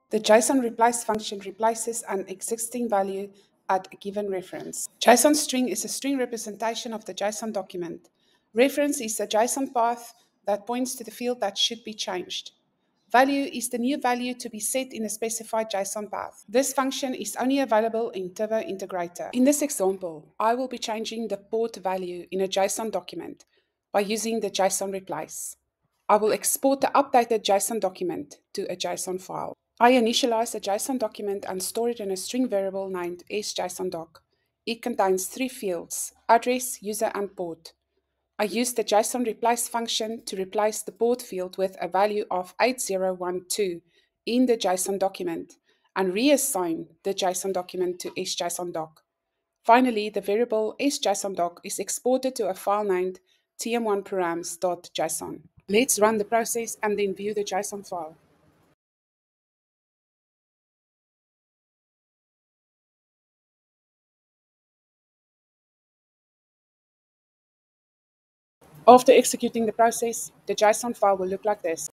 The JSON replace function replaces an existing value at a given reference. JSON string is a string representation of the JSON document. Reference is a JSON path that points to the field that should be changed. Value is the new value to be set in a specified JSON path. This function is only available in Turbo Integrator. In this example, I will be changing the port value in a JSON document by using the JSON replace. I will export the updated JSON document to a JSON file. I initialize a JSON document and store it in a string variable named sjsondoc. It contains three fields: address, user, and port. I use the JSON replace function to replace the port field with a value of 8012 in the JSON document and reassign the JSON document to sjsondoc. Finally, the variable sjsondoc is exported to a file named tm1params.json. Let's run the process and then view the JSON file. After executing the process, the JSON file will look like this.